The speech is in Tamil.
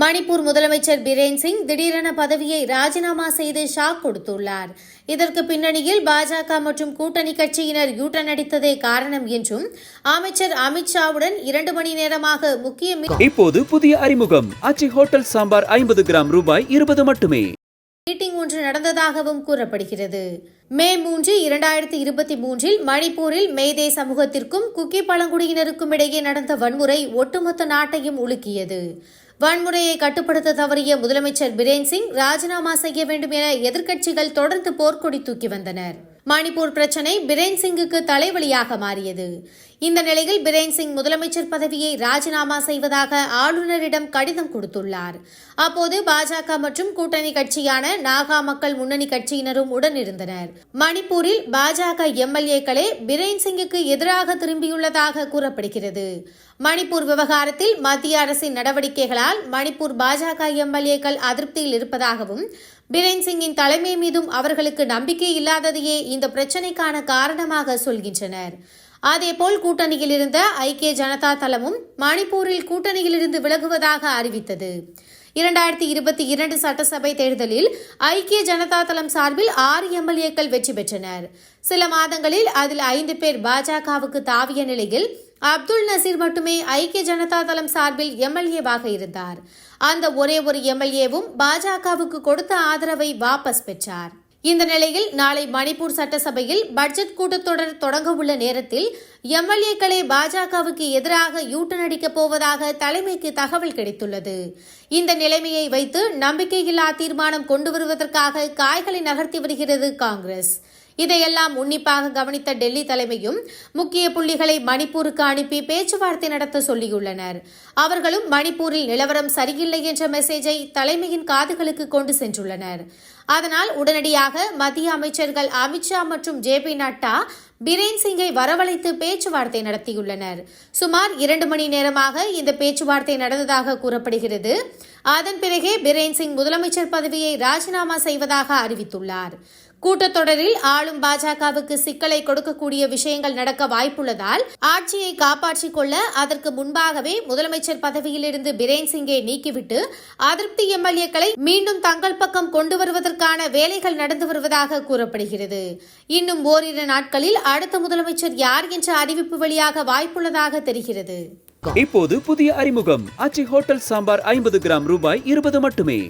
மணிப்பூர் முதலமைச்சர் பிரேன் சிங் திடீரென பதவியை ராஜினாமா செய்து ஷாக் கொடுத்துள்ளார். இதற்கு பின்னணியில் பாஜக மற்றும் கூட்டணி கட்சியினர் யூட்டன் அடித்ததே காரணம் என்றும் அமைச்சர் அமித் ஷாவுடன் 2 மணி நேரமாக முக்கிய இப்போது புதிய அறிமுகம் அச்சி ஹோட்டல் சாம்பார் 50 கிராம் ரூபாய் 20 மட்டுமே மீட்டிங் ஒன்று நடந்ததாகவும் கூறப்படுகிறது. மே 3, 2023 மணிப்பூரில் மேதே சமூகத்திற்கும் குக்கி பழங்குடியினருக்கும் இடையே நடந்த வன்முறை ஒட்டுமொத்த நாட்டையும் உலுக்கியது. வன்முறையை கட்டுப்படுத்த தவறிய முதலமைச்சர் பிரேன் சிங் ராஜினாமா செய்ய வேண்டும் என எதிர்க்கட்சிகள் தொடர்ந்து போர்க்கொடி தூக்கி வந்தனர். மணிப்பூர் பிரச்சினை பிரேன் சிங்குக்கு தலைவலியாக மாறியது. இந்த நிலையில் பிரேன் சிங் முதலமைச்சர் பதவியை ராஜினாமா செய்வதாக ஆளுநரிடம் கடிதம் கொடுத்துள்ளார். அப்போது பாஜக மற்றும் கூட்டணி கட்சியான நாகா மக்கள் முன்னணி கட்சியினரும் உடனிருந்தனர். மணிப்பூரில் பாஜக எம்எல்ஏக்களே பிரேன் சிங்குக்கு எதிராக திரும்பியுள்ளதாக கூறப்படுகிறது. மணிப்பூர் விவகாரத்தில் மத்திய அரசின் நடவடிக்கைகளால் மணிப்பூர் பாஜக எம்எல்ஏக்கள் அதிருப்தியில் இருப்பதாகவும் பிரேன் சிங்கின் தலைமை மீதும் அவர்களுக்கு நம்பிக்கை இல்லாததையே இந்த பிரச்சினைக்கான காரணமாக சொல்கின்றனர். அதேபோல் கூட்டணியில் இருந்த ஐக்கிய ஜனதா தளமும் மணிப்பூரில் கூட்டணியிலிருந்து விலகுவதாக அறிவித்தது. 2022 சட்டசபை தேர்தலில் ஐக்கிய ஜனதா தளம் சார்பில் 6 எம்எல்ஏக்கள் வெற்றி பெற்றனர். சில மாதங்களில் அதில் 5 பேர் பாஜகவுக்கு தாவிய நிலையில் அப்துல் நசீர் மட்டுமே ஐக்கிய ஜனதா தளம் சார்பில் எம்எல்ஏவாக இருந்தார். அந்த ஒரே ஒரு எம்எல்ஏவும் பாஜகவுக்கு கொடுத்த ஆதரவை வாபஸ் பெற்றார். இந்த நிலையில் நாளை மணிப்பூர் சட்டசபையில் பட்ஜெட் கூட்டத்தொடர் தொடங்க உள்ள நேரத்தில் எம்எல்ஏக்களே பாஜகவுக்கு எதிராக யூட்டன் அடிக்கப் போவதாக தலைமைக்கு தகவல் கிடைத்துள்ளது. இந்த நிலைமையை வைத்து நம்பிக்கையில்லா தீர்மானம் கொண்டு வருவதற்காக காய்களை நகர்த்தி வருகிறது காங்கிரஸ். இதையெல்லாம் உன்னிப்பாக கவனித்த டெல்லி தலைமையும் முக்கிய புள்ளிகளை மணிப்பூருக்கு அனுப்பி பேச்சுவார்த்தை நடத்த சொல்லியுள்ளனர். அவர்களும் மணிப்பூரில் நிலவரம் சரியில்லை என்ற மெசேஜை தலைமையின் காதுகளுக்கு கொண்டு சென்றுள்ளனர். அதனால் உடனடியாக மத்திய அமைச்சர்கள் அமித் ஷா மற்றும் ஜே.பி. நட்டா பிரேன் சிங்கை வரவழைத்து பேச்சுவார்த்தை நடத்தியுள்ளனர். சுமார் 2 மணி நேரமாக இந்த பேச்சுவார்த்தை நடந்ததாக கூறப்படுகிறது. அதன் பிறகே பிரேன் சிங் முதலமைச்சர் பதவியை ராஜினாமா செய்வதாக அறிவித்துள்ளார். கூட்டத்தொடரில் ஆளும் பாஜகவுக்கு சிக்கலை கொடுக்கக்கூடிய விஷயங்கள் நடக்க வாய்ப்புள்ளதால் ஆட்சியை காப்பாற்றிக் கொள்ள அதற்கு முன்பாகவே முதலமைச்சர் பதவியிலிருந்து பிரேன் சிங்கை நீக்கிவிட்டு அதிருப்தி எம்எல்ஏக்களை மீண்டும் தங்கள் பக்கம் கொண்டு வருவதற்கான வேலைகள் நடந்து வருவதாக கூறப்படுகிறது. இன்னும் ஓரிரு நாட்களில் அடுத்த முதலமைச்சர் யார் என்ற அறிவிப்பு வெளியாக வாய்ப்புள்ளதாக தெரிகிறது. இப்போது புதிய அறிமுகம் அச்சி ஹோட்டல் சாம்பார் 50 கிராம் ரூபாய் 20 மட்டுமே.